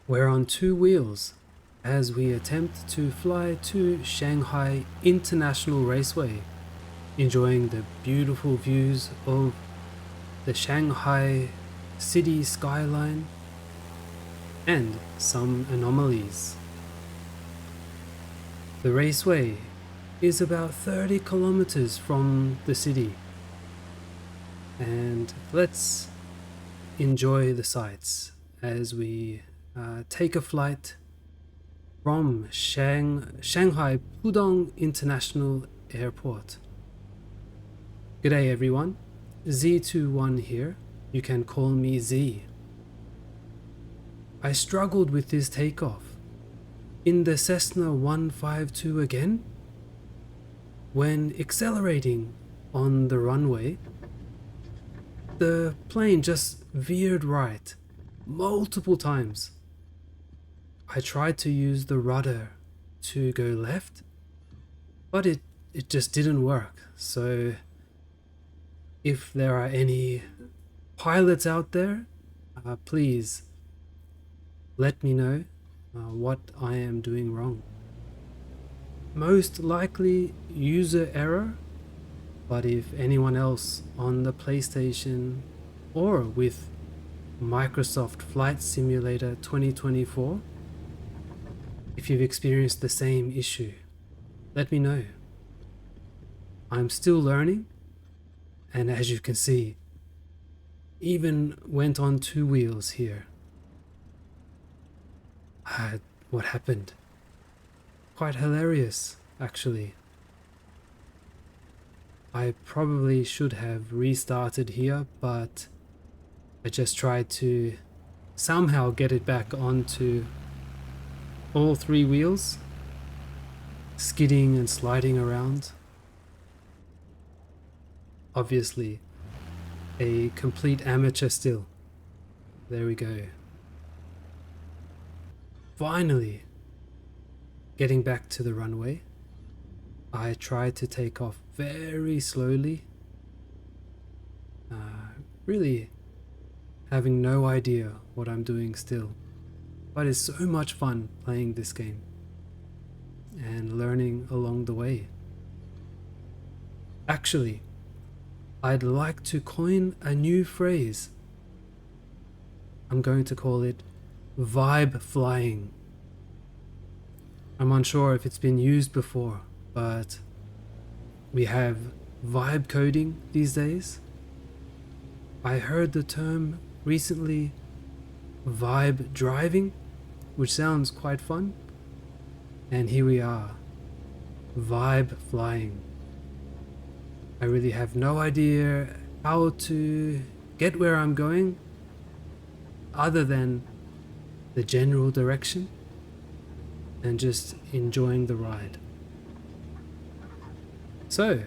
We're on two wheels as we attempt to fly to Shanghai International Raceway, enjoying the beautiful views of the Shanghai city skyline and some anomalies. The raceway is about 30 kilometers from the city, and let's enjoy the sights as we take a flight from Shanghai Pudong International Airport. G'day everyone, Z21 here, you can call me Z. I struggled with this takeoff in the Cessna 152 again. When accelerating on the runway, the plane just veered right multiple times. I tried to use the rudder to go left, but it just didn't work. So if there are any pilots out there, please let me know what I am doing wrong. Most likely user error, but if anyone else on the PlayStation or with Microsoft Flight Simulator 2024, if you've experienced the same issue, let me know. I'm still learning, and as you can see, even went on two wheels here. What happened? Quite hilarious, actually. I probably should have restarted here, but I just tried to somehow get it back onto all three wheels, skidding and sliding around. Obviously, a complete amateur still. There we go. Finally, getting back to the runway, I tried to take off very slowly, really having no idea what I'm doing still. But it's so much fun playing this game and learning along the way. Actually, I'd like to coin a new phrase. I'm going to call it vibe flying. I'm unsure if it's been used before, but we have vibe coding these days. I heard the term recently, vibe driving, which sounds quite fun. And here we are, vibe flying. I really have no idea how to get where I'm going, other than the general direction and just enjoying the ride. So,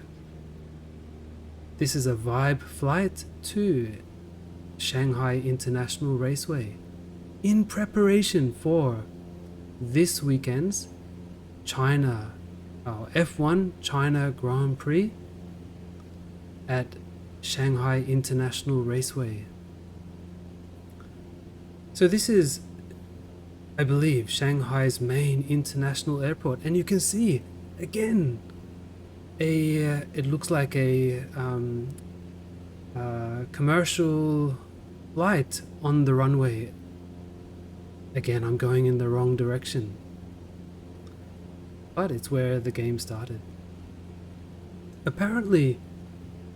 this is a vibe flight to Shanghai International Raceway in preparation for this weekend's F1 China Grand Prix at Shanghai International Raceway. So this is, I believe, Shanghai's main international airport, and you can see again it looks like a commercial flight on the runway. Again, I'm going in the wrong direction, but it's where the game started. Apparently,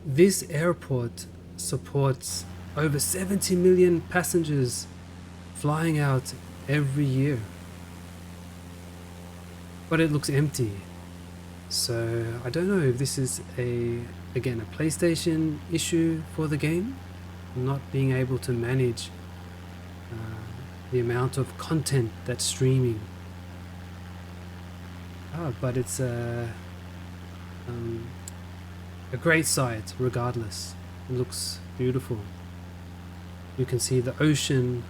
this airport supports over 70 million passengers flying out every year, but it looks empty. So I don't know if this is again a PlayStation issue for the game, not being able to manage the amount of content that's streaming. But it's a great sight regardless. It looks beautiful. You can see the ocean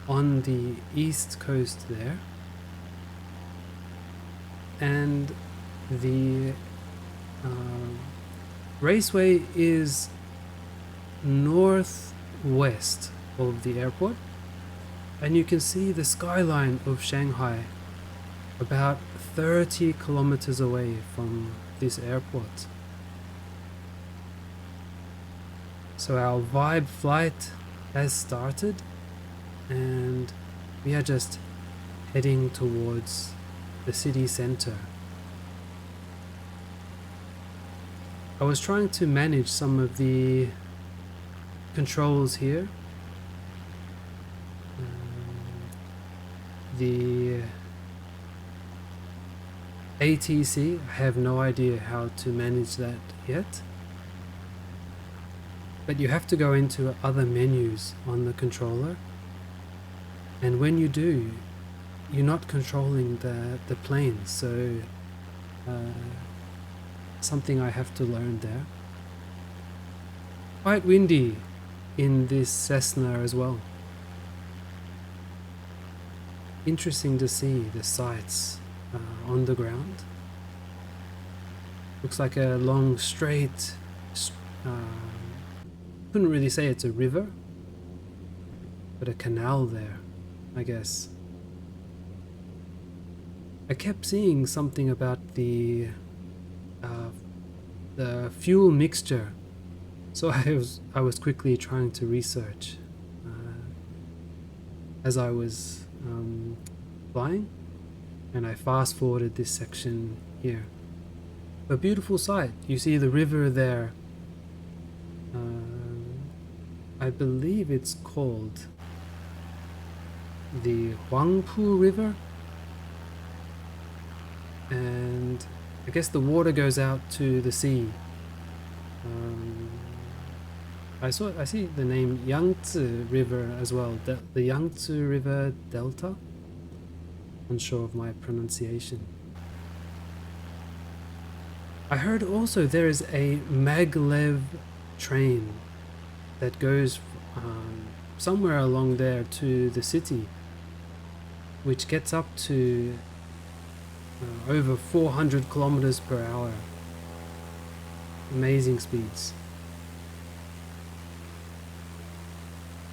on the east coast there, and the raceway is northwest of the airport and you can see the skyline of Shanghai about 30 kilometers away from this airport. So our vibe flight has started and we are just heading towards the city center. I was trying to manage some of the controls here. The ATC, I have no idea how to manage that yet. But you have to go into other menus on the controller. And when you do, you're not controlling the plane. So something I have to learn there. Quite windy in this Cessna as well. Interesting to see the sights on the ground. Looks like a long straight, couldn't really say it's a river, but a canal there, I guess. I kept seeing something about the fuel mixture, so I was quickly trying to research as I was flying, and I fast forwarded this section here. A beautiful sight. You see the river there. I believe it's called the Huangpu River, and I guess the water goes out to the sea. I see the name Yangtze River as well, the Yangtze River Delta. Unsure of my pronunciation. I heard also there is a maglev train that goes somewhere along there to the city, which gets up to over 400 kilometers per hour. Amazing speeds.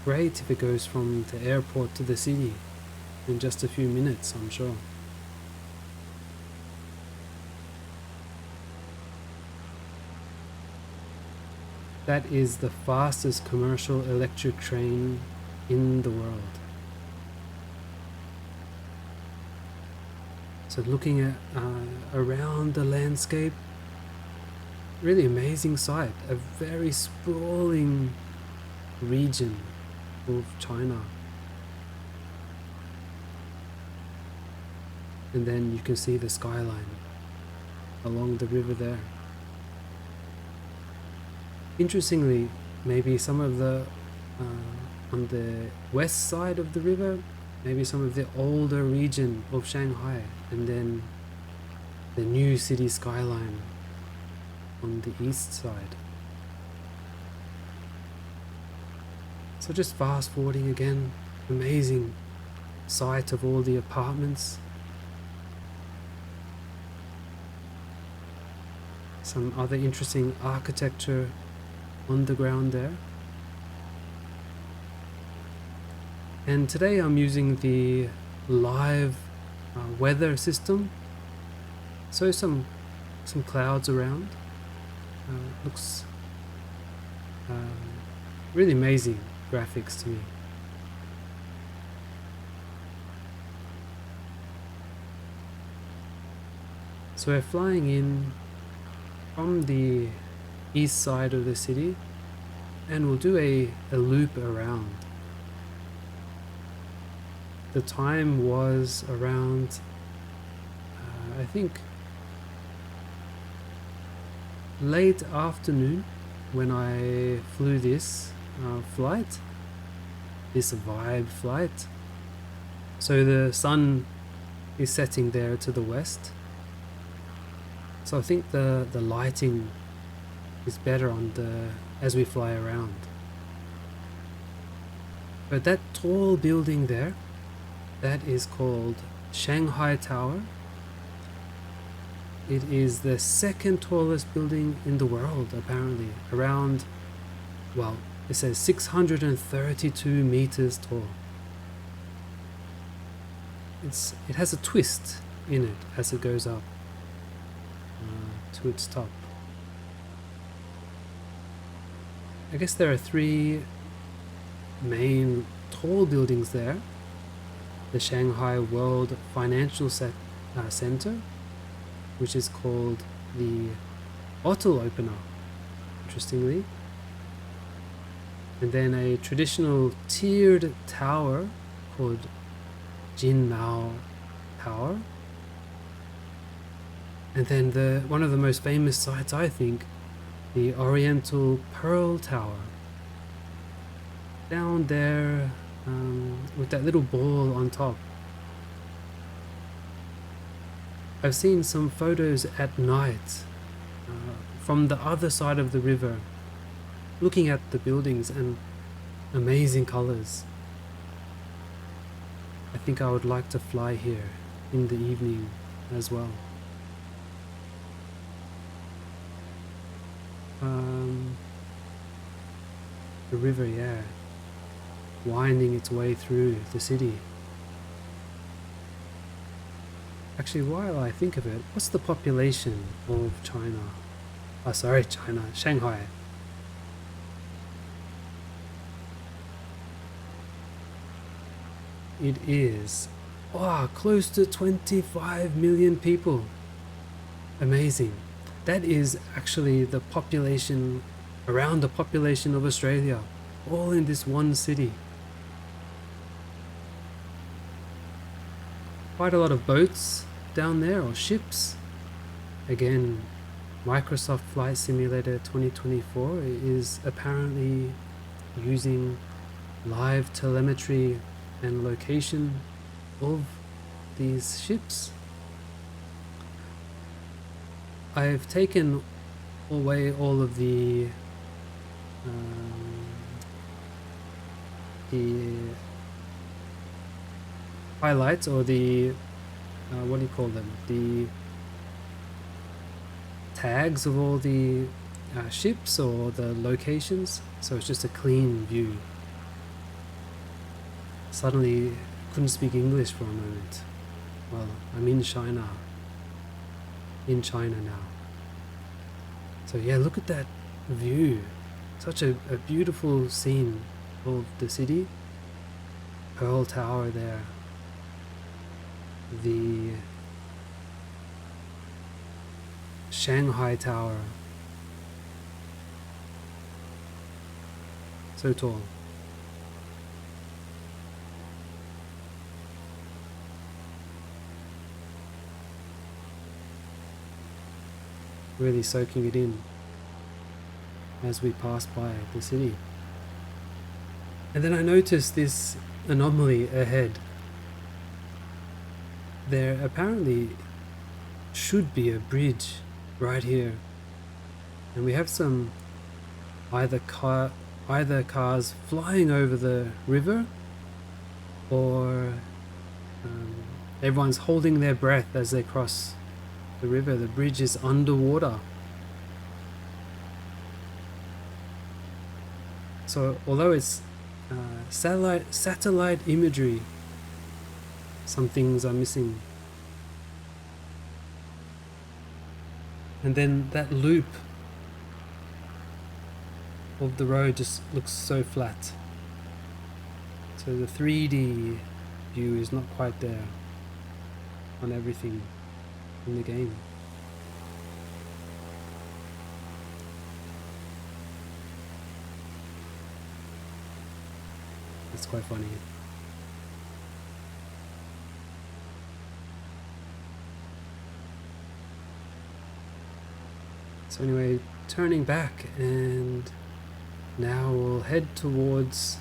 Great if it goes from the airport to the city in just a few minutes, I'm sure. That is the fastest commercial electric train in the world. So looking at around the landscape, really amazing sight, a very sprawling region of China. And then you can see the skyline along the river there. Interestingly, maybe some of the on the west side of the river, maybe some of the older region of Shanghai, and then the new city skyline on the east side. So just fast forwarding again, amazing sight of all the apartments. Some other interesting architecture on the ground there. And today I'm using the live weather system. So some clouds around. Looks really amazing graphics to me. So we're flying in from the east side of the city, and we'll do a loop around. The time was around I think late afternoon when I flew this flight, this vibe flight. So the sun is setting there to the west, so I think the lighting is better on as we fly around. But that tall building there, that is called Shanghai Tower. It is the second tallest building in the world, apparently. Around, well, it says 632 meters tall. it has a twist in it as it goes up to its top. I guess there are three main tall buildings there. The Shanghai World Financial Center, which is called the Bottle Opener, interestingly. And then a traditional tiered tower called Jin Mao Tower. And then one of the most famous sites, I think, the Oriental Pearl Tower. Down there with that little ball on top. I've seen some photos at night from the other side of the river, looking at the buildings and amazing colors. I think I would like to fly here in the evening as well. The river, yeah, winding its way through the city. Actually, while I think of it, what's the population of China? Oh, sorry, China, Shanghai. It is, close to 25 million people. Amazing. That is actually the population, around the population of Australia, all in this one city. Quite a lot of boats down there, or ships. Again, Microsoft Flight Simulator 2024 is apparently using live telemetry and location of these ships. I've taken away all of the highlights, or the what do you call them, the tags of all the ships or the locations, so it's just a clean view. Suddenly couldn't speak English for a moment. Well, I'm in China now. So yeah, look at that view. Such a beautiful scene of the city. Pearl Tower there. The Shanghai Tower. So tall. Really soaking it in as we pass by the city. And then I noticed this anomaly ahead. There apparently should be a bridge right here, and we have some either cars flying over the river, or everyone's holding their breath as they cross the river. The bridge is underwater. So although it's satellite imagery, some things are missing. And then that loop of the road just looks so flat. So the 3D view is not quite there on everything in the game. It's quite funny. So anyway, turning back, and now we'll head towards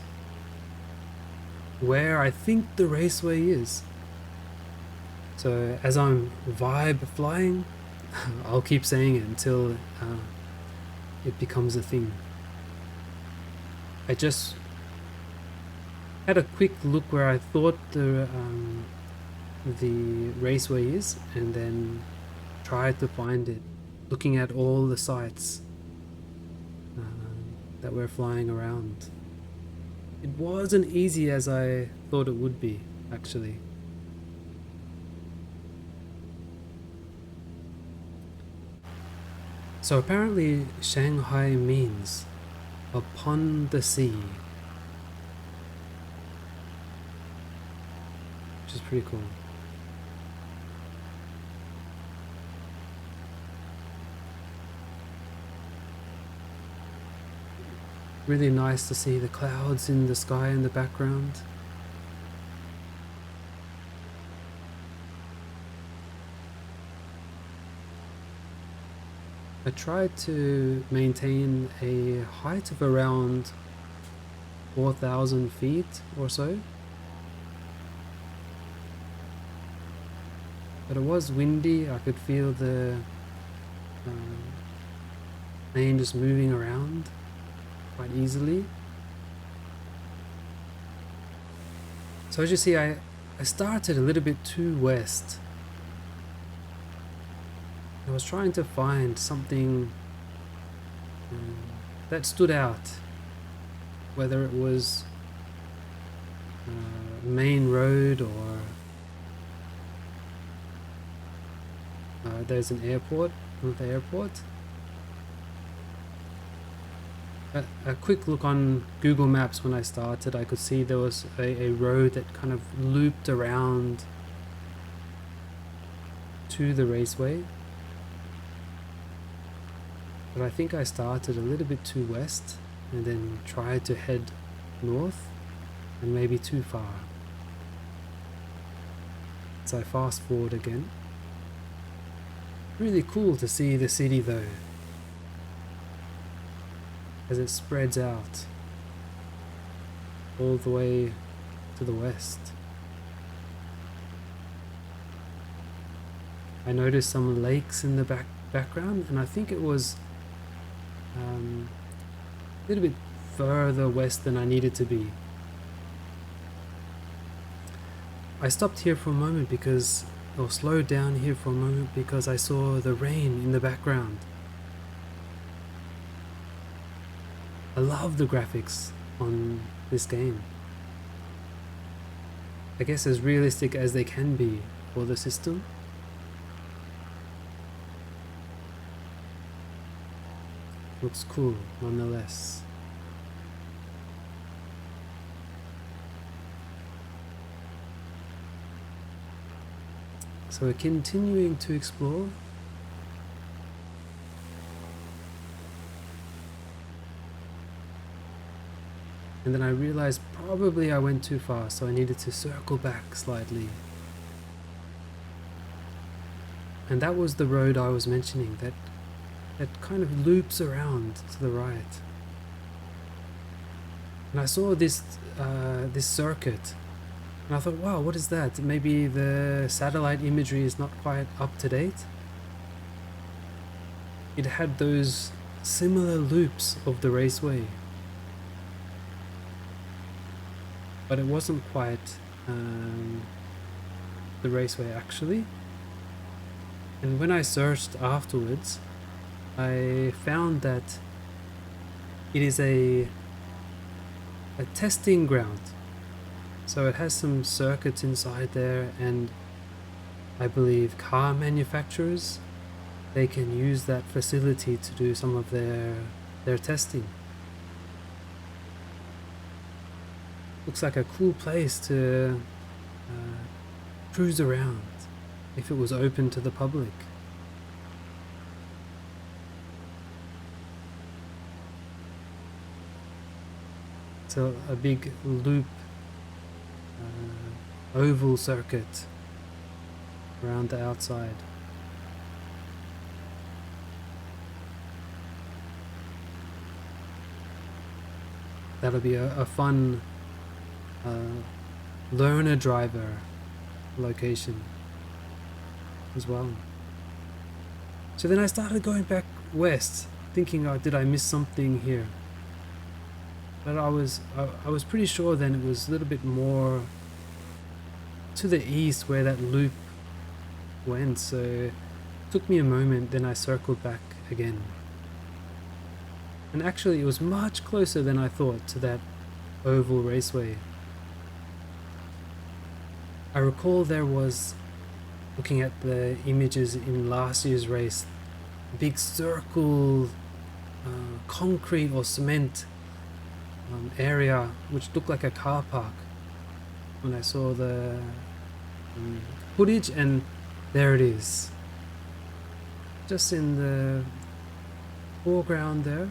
where I think the raceway is. So as I'm vibe flying, I'll keep saying it until it becomes a thing. I just had a quick look where I thought the raceway is, and then tried to find it, looking at all the sites that we're flying around. It wasn't easy as I thought it would be, actually. So apparently Shanghai means upon the sea, which is pretty cool. Really nice to see the clouds in the sky in the background. I tried to maintain a height of around 4,000 feet or so, but it was windy. I could feel the plane just moving around quite easily. So as you see, I started a little bit too west. I was trying to find something that stood out, whether it was main road or there's an airport, the airport. A quick look on Google Maps when I started, I could see there was a road that kind of looped around to the raceway. But I think I started a little bit too west and then tried to head north, and maybe too far. So I fast forward again. Really cool to see the city though, as it spreads out all the way to the west. I noticed some lakes in the background, and I think it was a little bit further west than I needed to be. I stopped here for a moment because, or slowed down here for a moment because I saw the rain in the background. I love the graphics on this game. I guess as realistic as they can be for the system. Looks cool nonetheless. So we're continuing to explore. And then I realized probably I went too far, so I needed to circle back slightly. And that was the road I was mentioning, that kind of loops around to the right. And I saw this this circuit, and I thought, wow, what is that? Maybe the satellite imagery is not quite up to date. It had those similar loops of the raceway, but it wasn't quite the raceway actually. And when I searched afterwards, I found that it is a testing ground. So it has some circuits inside there, and I believe car manufacturers, they can use that facility to do some of their testing. Looks like a cool place to cruise around if it was open to the public. So a big loop, oval circuit around the outside. That'll be a fun learner driver location as well. So then I started going back west, thinking, oh, did I miss something here? But I was pretty sure then it was a little bit more to the east where that loop went, so it took me a moment, then I circled back again. And actually it was much closer than I thought to that oval raceway. I recall there was, looking at the images in last year's race, big circle concrete or cement area which looked like a car park when I saw the footage, and there it is, just in the foreground there.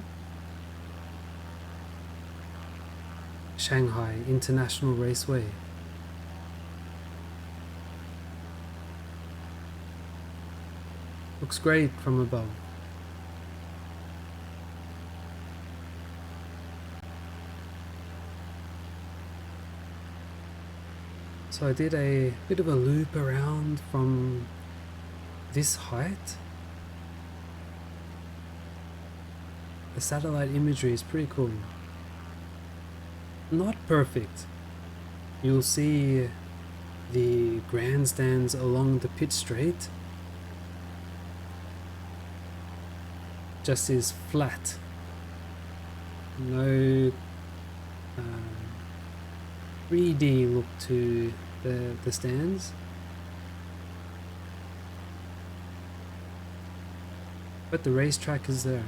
Shanghai International Raceway. Looks great from above. So I did a bit of a loop around from this height. The satellite imagery is pretty cool. Not perfect. You'll see the grandstands along the pit straight just is flat. No 3D look to the stands. But the racetrack is there.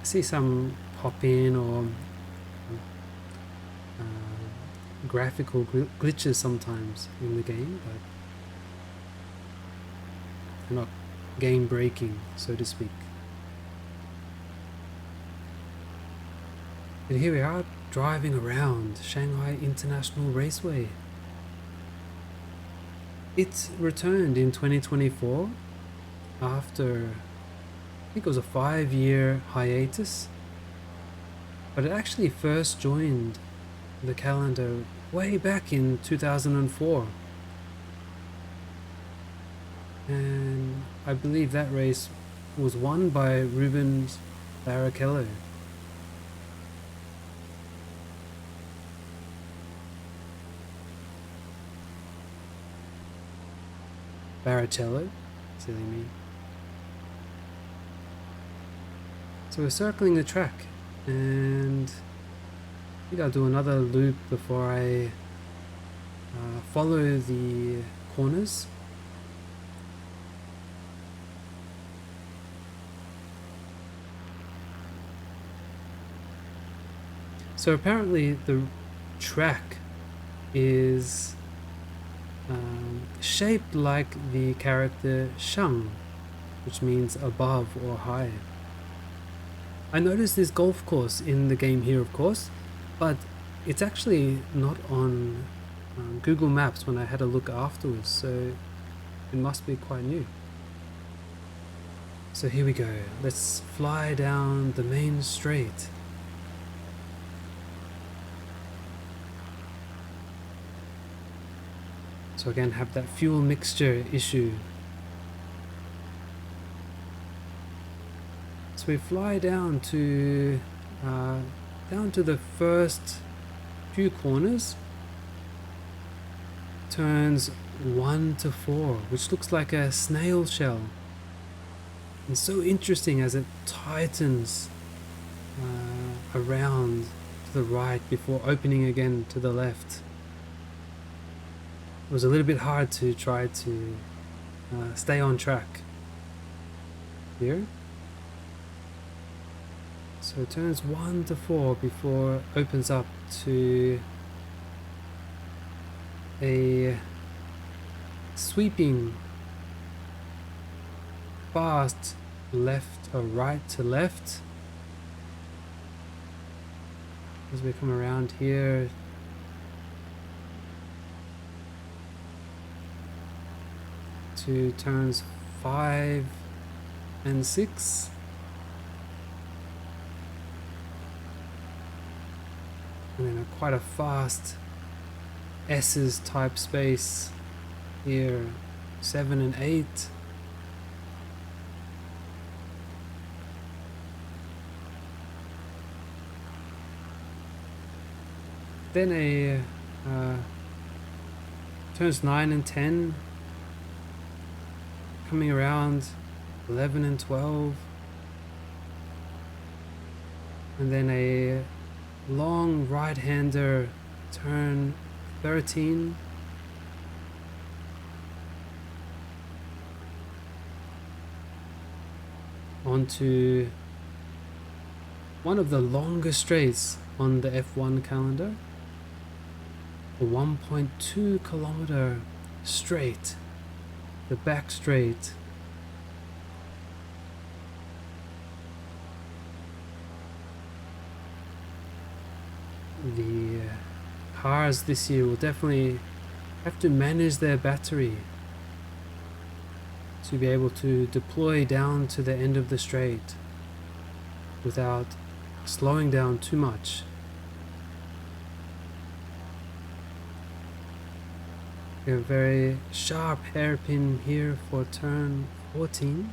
I see some pop-in or graphical glitches sometimes in the game, but they're not game breaking, so to speak. And here we are driving around Shanghai International Raceway. It returned in 2024 after, I think it was a 5-year hiatus, but it actually first joined the calendar way back in 2004. And I believe that race was won by Rubens Barrichello. Barrichello, silly me. So we're circling the track, and I think I'll do another loop before I follow the corners. So apparently the track is shaped like the character Shang, which means above or high. I noticed this golf course in the game here, of course, but it's actually not on Google Maps when I had a look afterwards, so it must be quite new. So here we go, let's fly down the main straight. So again, have that fuel mixture issue. So we fly down to the first few corners, turns 1 to 4, which looks like a snail shell. And so interesting as it tightens around to the right before opening again to the left. It was a little bit hard to try to stay on track here. So it turns 1 to 4 before it opens up to a sweeping fast left or right to left. As we come around here, to turns 5 and 6. And then quite a fast S's type space here, 7 and 8. Then a turns 9 and 10, coming around 11 and 12, and then a long right-hander, turn 13. Onto one of the longest straights on the F1 calendar. A 1.2 kilometer straight, the back straight. The cars this year will definitely have to manage their battery to be able to deploy down to the end of the straight without slowing down too much. A very sharp hairpin here for turn 14.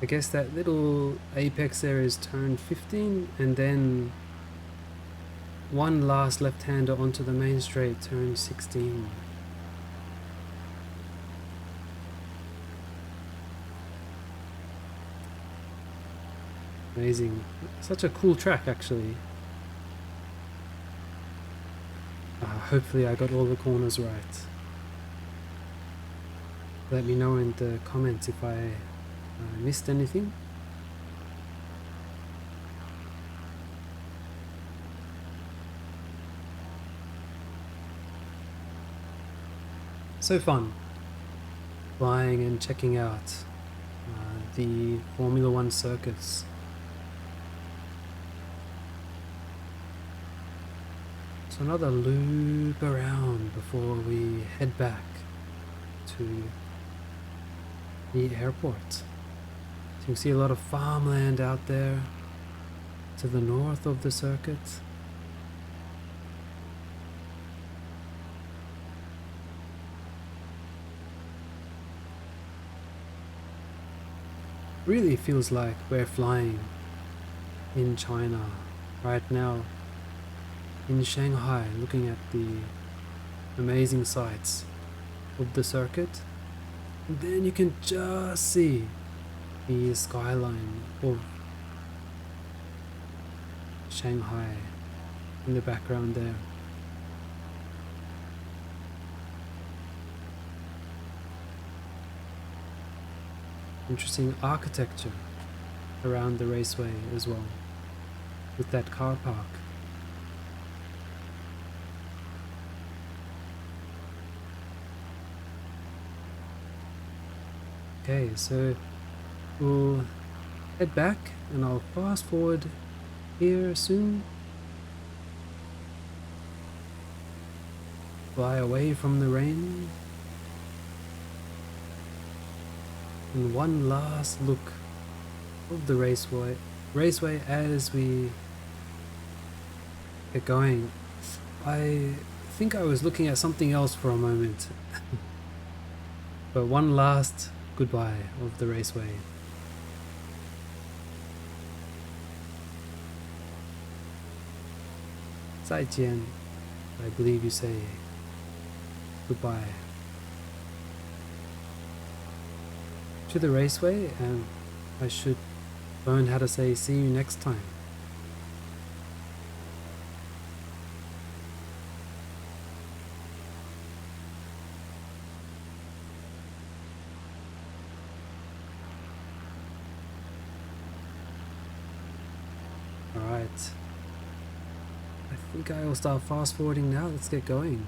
I guess that little apex there is turn 15, and then one last left-hander onto the main straight, turn 16. Amazing. Such a cool track, actually. Hopefully I got all the corners right. Let me know in the comments if I missed anything. So fun flying and checking out the Formula One circuits. So another loop around before we head back to the airport. So you can see a lot of farmland out there to the north of the circuit. Really feels like we're flying in China right now, in Shanghai, looking at the amazing sights of the circuit. And then you can just see the skyline of Shanghai in the background there. Interesting architecture around the raceway as well, with that car park. Okay, so we'll head back and I'll fast forward here soon. Fly away from the rain. And one last look of the raceway as we get going. I think I was looking at something else for a moment. But one last goodbye of the raceway. Zaijian, I believe you say goodbye to the raceway, and I should learn how to say see you next time. Alright, I think I will start fast forwarding now. Let's get going.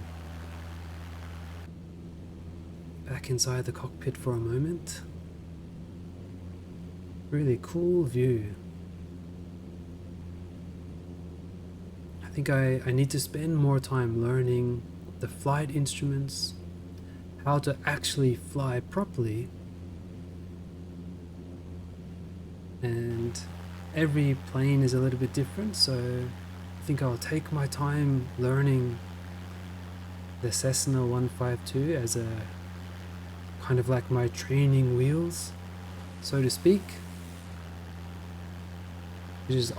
Back inside the cockpit for a moment. Really cool view. I think I need to spend more time learning the flight instruments, how to actually fly properly, and every plane is a little bit different, so I think I'll take my time learning the Cessna 152 as a kind of like my training wheels, so to speak. Which is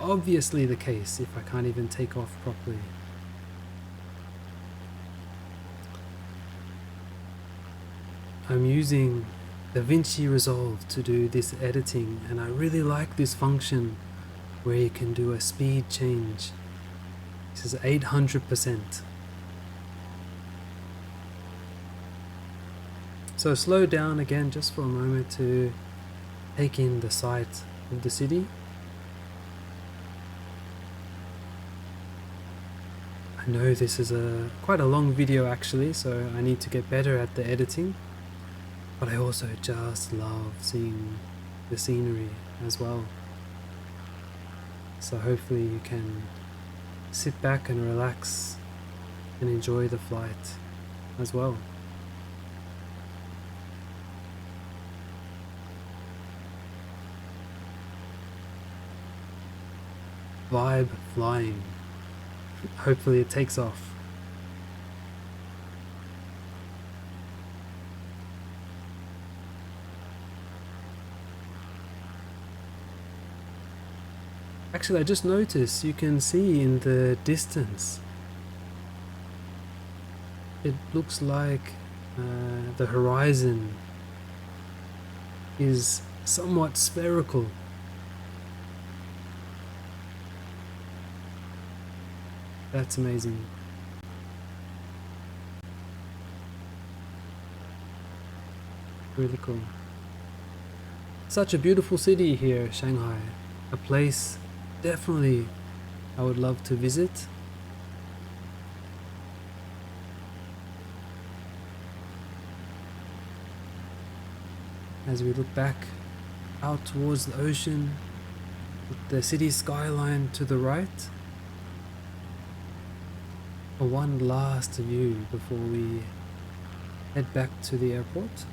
obviously the case if I can't even take off properly. I'm using DaVinci Resolve to do this editing, and I really like this function where you can do a speed change. This is 800%. So slow down again just for a moment to take in the sight of the city. I know this is quite a long video actually, so I need to get better at the editing, but I also just love seeing the scenery as well. So hopefully you can sit back and relax and enjoy the flight as well. Vibe flying. Hopefully it takes off. Actually, I just noticed you can see in the distance, it looks like the horizon is somewhat spherical. That's amazing. Really cool. Such a beautiful city here, Shanghai. A place definitely I would love to visit. As we look back out towards the ocean, with the city skyline to the right. For one last view before we head back to the airport.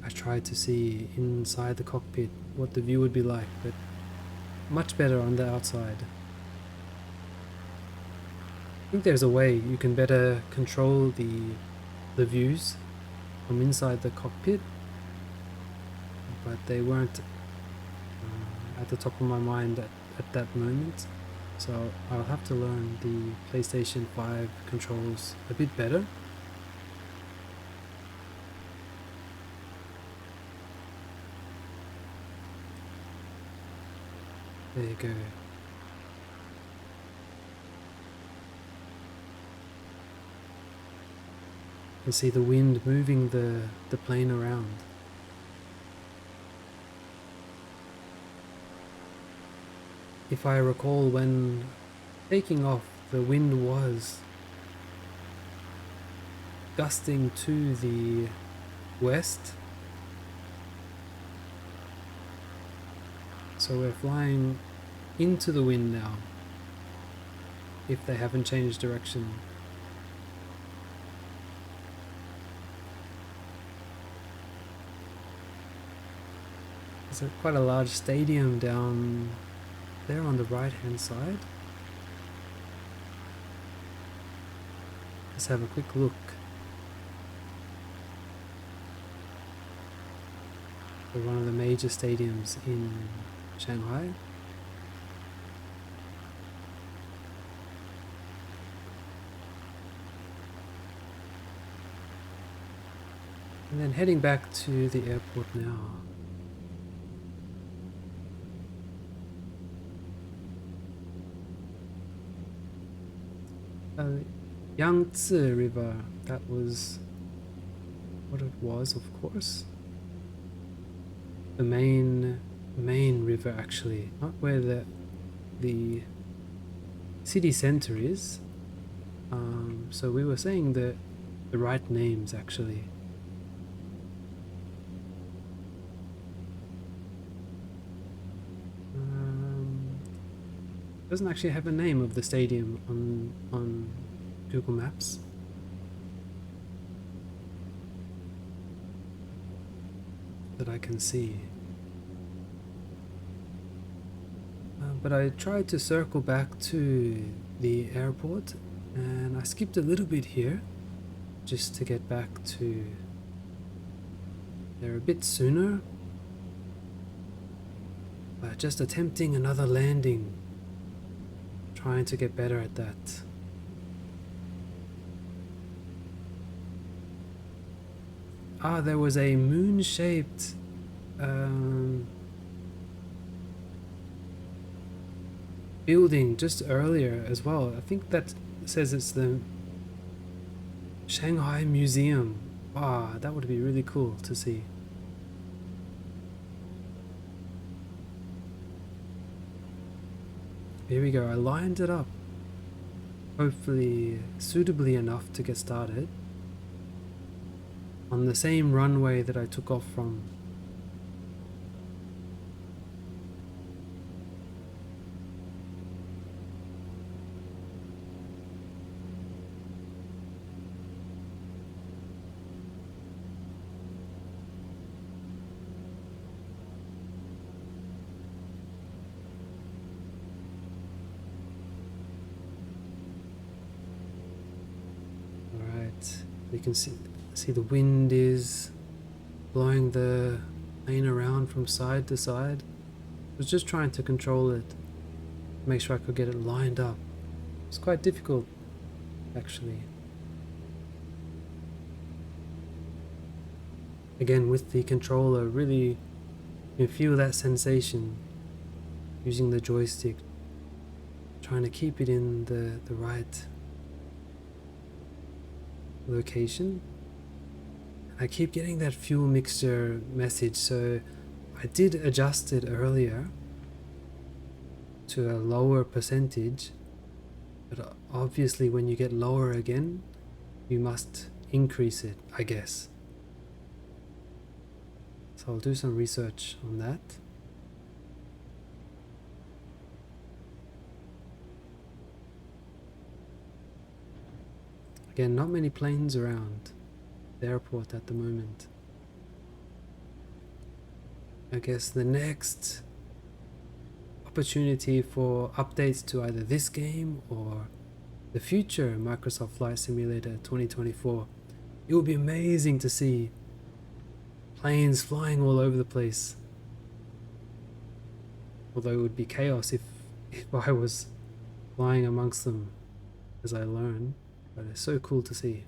I tried to see inside the cockpit what the view would be like, but much better on the outside. I think there's a way you can better control the views from inside the cockpit, but they weren't at the top of my mind at that moment, so I'll have to learn the PlayStation 5 controls a bit better. There you go. You can see the wind moving the plane around. If I recall, when taking off, the wind was gusting to the west. So we're flying into the wind now, if they haven't changed direction. There's quite a large stadium down there on the right hand side. Let's have a quick look. For one of the major stadiums in Shanghai. And then heading back to the airport now. Yangtze River, that was what it was, of course. The main river, actually, not where the city center is. So we were saying the right names, actually. Doesn't actually have a name of the stadium on Google Maps. That I can see. But I tried to circle back to the airport, and I skipped a little bit here just to get back to there a bit sooner. just attempting another landing, trying to get better at that. There was a moon-shaped building just earlier as well. I think that says it's the Shanghai Museum. That would be really cool to see. Here we go, I lined it up, hopefully suitably enough to get started on the same runway that I took off from. You can see the wind is blowing the plane around from side to side. I was just trying to control it, make sure I could get it lined up. It's quite difficult, actually. Again, with the controller, really you can feel that sensation using the joystick, trying to keep it in the right location. I keep getting that fuel mixture message, so I did adjust it earlier to a lower percentage, but obviously when you get lower again you must increase it, I guess. So I'll do some research on that. Again, not many planes around the airport at the moment. I guess the next opportunity for updates to either this game or the future Microsoft Flight Simulator 2024, it would be amazing to see planes flying all over the place. Although it would be chaos if I was flying amongst them as I learn. But it's so cool to see.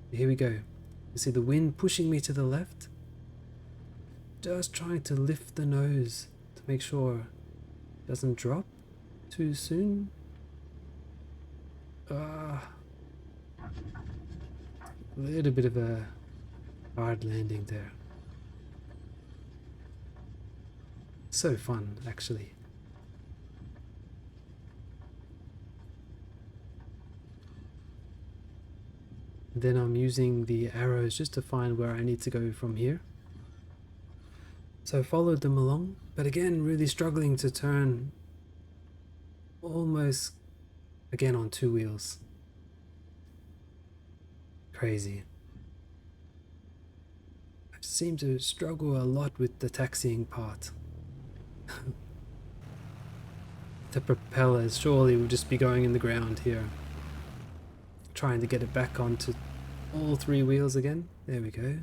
Here we go. You see the wind pushing me to the left. Just trying to lift the nose to make sure it doesn't drop too soon. A little bit of a hard landing there. So fun, actually. Then I'm using the arrows just to find where I need to go from here. So I followed them along, but again really struggling to turn almost again on two wheels. Crazy. I seem to struggle a lot with the taxiing part. The propellers surely will just be going in the ground here. Trying to get it back onto all three wheels again. There we go.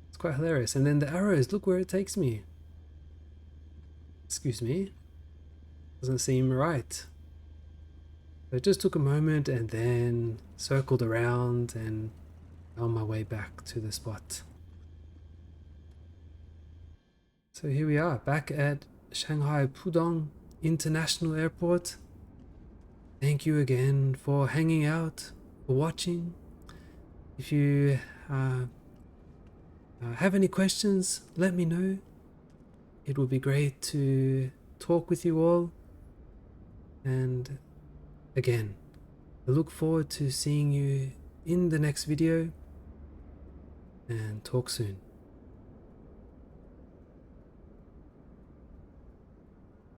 It's quite hilarious. And then the arrows, look where it takes me. Excuse me. Doesn't seem right. So it just took a moment and then circled around and on my way back to the spot. So here we are, back at Shanghai Pudong International Airport. Thank you again for hanging out, for watching. If you have any questions, let me know. It would be great to talk with you all. And again, I look forward to seeing you in the next video, and talk soon.